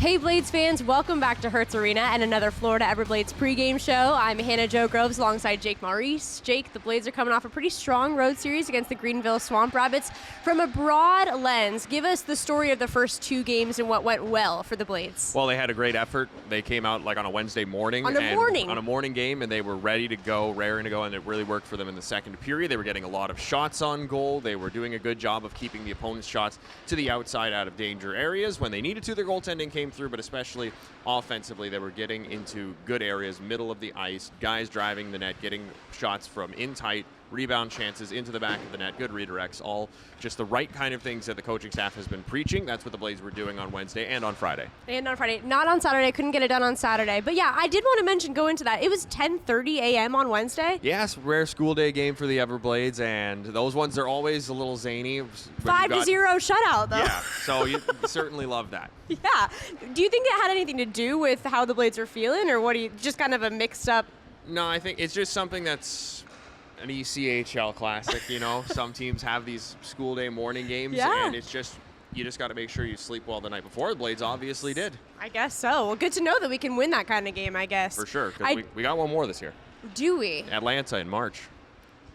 Hey Blades fans, welcome back to Hertz Arena and another Florida Everblades pregame show. I'm Hannah Jo Groves alongside Jake Maurice. Jake, the Blades are coming off a pretty strong road series against the Greenville Swamp Rabbits. From a broad lens, give us the story of the first two games and what went well for the Blades. Well, they had a great effort. They came out like on a Wednesday morning. On a morning game, and they were ready to go, raring to go, and it really worked for them in the second period. They were getting a lot of shots on goal. They were doing a good job of keeping the opponent's shots to the outside out of danger areas. When they needed to, their goaltending came through, but especially offensively, they were getting into good areas, middle of the ice, guys driving the net, getting shots from in tight, rebound chances into the back of the net, good redirects, all just the right kind of things that the coaching staff has been preaching. That's what the Blades were doing on Wednesday and on Friday. Not on Saturday. Couldn't get it done on Saturday. But yeah, I did want to mention, go into that. It was 10:30 a.m. on Wednesday. Yes, rare school day game for the Everblades, and those ones are always a little zany. 5-0 shutout, though. Yeah, so you certainly love that. Yeah. Do you think it had anything to do with how the Blades are feeling, or what? Just kind of a mixed up? No, I think it's just something that's an ECHL classic, you know. Some teams have these school day morning games, and it's just, you just got to make sure you sleep well the night before. The Blades obviously did. I guess so. Well, good to know that we can win that kind of game, I guess. For sure, because we got one more this year. Do we? Atlanta in March.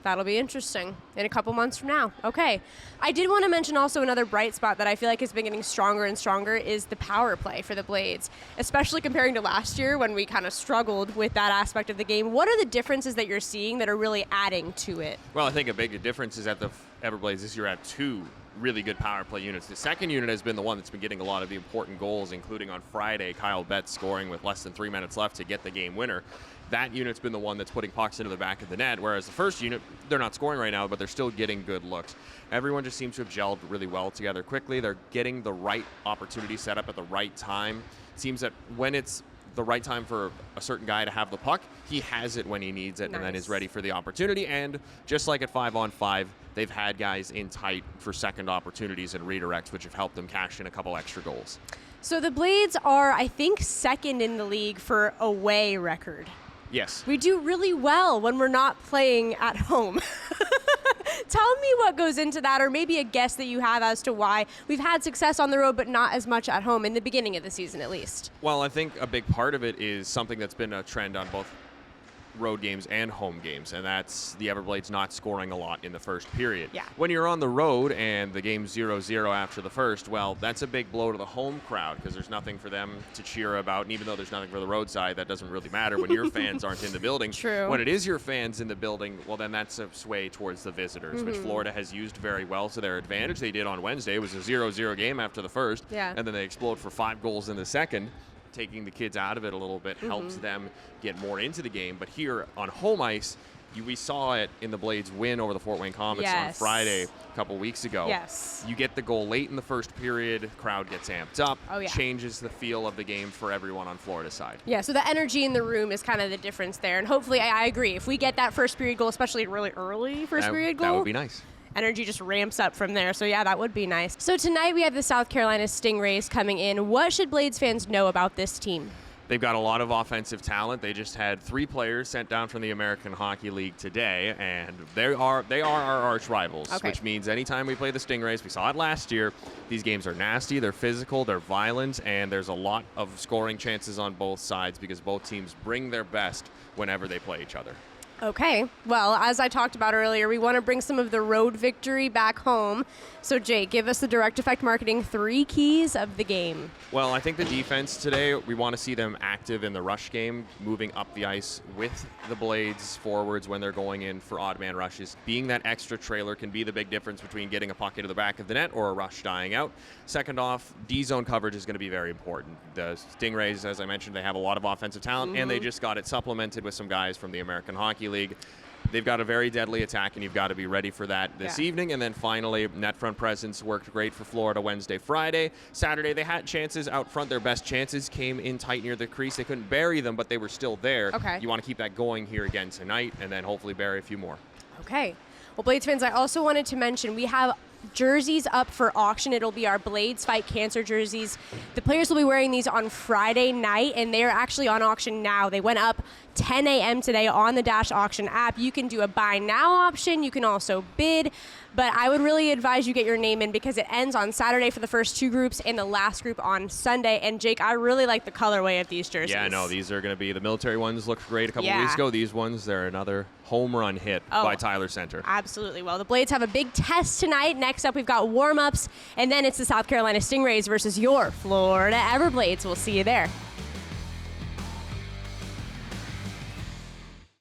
That'll be interesting in a couple months from now. Okay. I did want to mention also another bright spot that I feel like has been getting stronger and stronger is the power play for the Blades, especially comparing to last year when we kind of struggled with that aspect of the game. What are the differences that you're seeing that are really adding to it? Well, I think a big difference is that the Everblades this year have two really good power play units. The second unit has been the one that's been getting a lot of the important goals, including on Friday, Kyle Betts scoring with less than 3 minutes left to get the game winner. That unit's been the one that's putting pucks into the back of the net, whereas the first unit, they're not scoring right now, but they're still getting good looks. Everyone just seems to have gelled really well together quickly. They're getting the right opportunity set up at the right time. It seems that when it's the right time for a certain guy to have the puck, he has it when he needs it, and then is ready for the opportunity. And just like at 5-on-5, they've had guys in tight for second opportunities and redirects, which have helped them cash in a couple extra goals. So the Blades are, I think, second in the league for away record. Yes. We do really well when we're not playing at home. Tell me what goes into that, or maybe a guess that you have as to why we've had success on the road but not as much at home in the beginning of the season, at least. Well, I think a big part of it is something that's been a trend on both road games and home games, and that's the Everblades not scoring a lot in the first period. Yeah. When you're on the road and the game's 0-0 after the first, well, that's a big blow to the home crowd because there's nothing for them to cheer about, and even though there's nothing for the road side, that doesn't really matter when your fans aren't in the building. True. When it is your fans in the building, well, then that's a sway towards the visitors, which Florida has used very well to their advantage. They did on Wednesday. It was a 0-0 game after the first, and then they explode for 5 goals in the second. Taking the kids out of it a little bit helps them get more into the game. But here on home ice, we saw it in the Blades win over the Fort Wayne Comets on Friday a couple weeks ago. Yes. You get the goal late in the first period, crowd gets amped up, changes the feel of the game for everyone on Florida's side. Yeah, so the energy in the room is kind of the difference there. And hopefully, I agree, if we get that first period goal, especially a really early first period goal, that would be nice. Energy just ramps up from there. So, yeah, that would be nice. So, tonight we have the South Carolina Stingrays coming in. What should Blades fans know about this team? They've got a lot of offensive talent. They just had 3 players sent down from the American Hockey League today, and they are our arch rivals, which means anytime we play the Stingrays, we saw it last year, these games are nasty, they're physical, they're violent, and there's a lot of scoring chances on both sides because both teams bring their best whenever they play each other. Okay, well, as I talked about earlier, we want to bring some of the road victory back home. So, Jake, give us the Direct Effect Marketing 3 keys of the game. Well, I think the defense today, we want to see them active in the rush game, moving up the ice with the Blades forwards when they're going in for odd man rushes. Being that extra trailer can be the big difference between getting a puck into the back of the net or a rush dying out. Second off, D-zone coverage is going to be very important. The Stingrays, as I mentioned, they have a lot of offensive talent, and they just got it supplemented with some guys from the American Hockey League. They've got a very deadly attack, and you've got to be ready for that this evening. And then finally, net front presence worked great for Florida Wednesday, Friday. Saturday, they had chances out front. Their best chances came in tight near the crease. They couldn't bury them, but they were still there. Okay. You want to keep that going here again tonight, and then hopefully bury a few more. Okay. Well, Blades fans, I also wanted to mention we have jerseys up for auction. It'll be our Blades Fight Cancer jerseys. The players will be wearing these on Friday night, and they're actually on auction now. They went up 10 a.m. today on the Dash Auction app. You can do a buy now option. You can also bid. But I would really advise you get your name in because it ends on Saturday for the first 2 groups and the last group on Sunday. And Jake, I really like the colorway of these jerseys. Yeah, no, these are going to be the military ones. Looked great a couple weeks ago. These ones, they're another home run hit by Tyler Center. Absolutely. Well, the Blades have a big test tonight. Next up, we've got warm-ups, and then it's the South Carolina Stingrays versus your Florida Everblades. We'll see you there.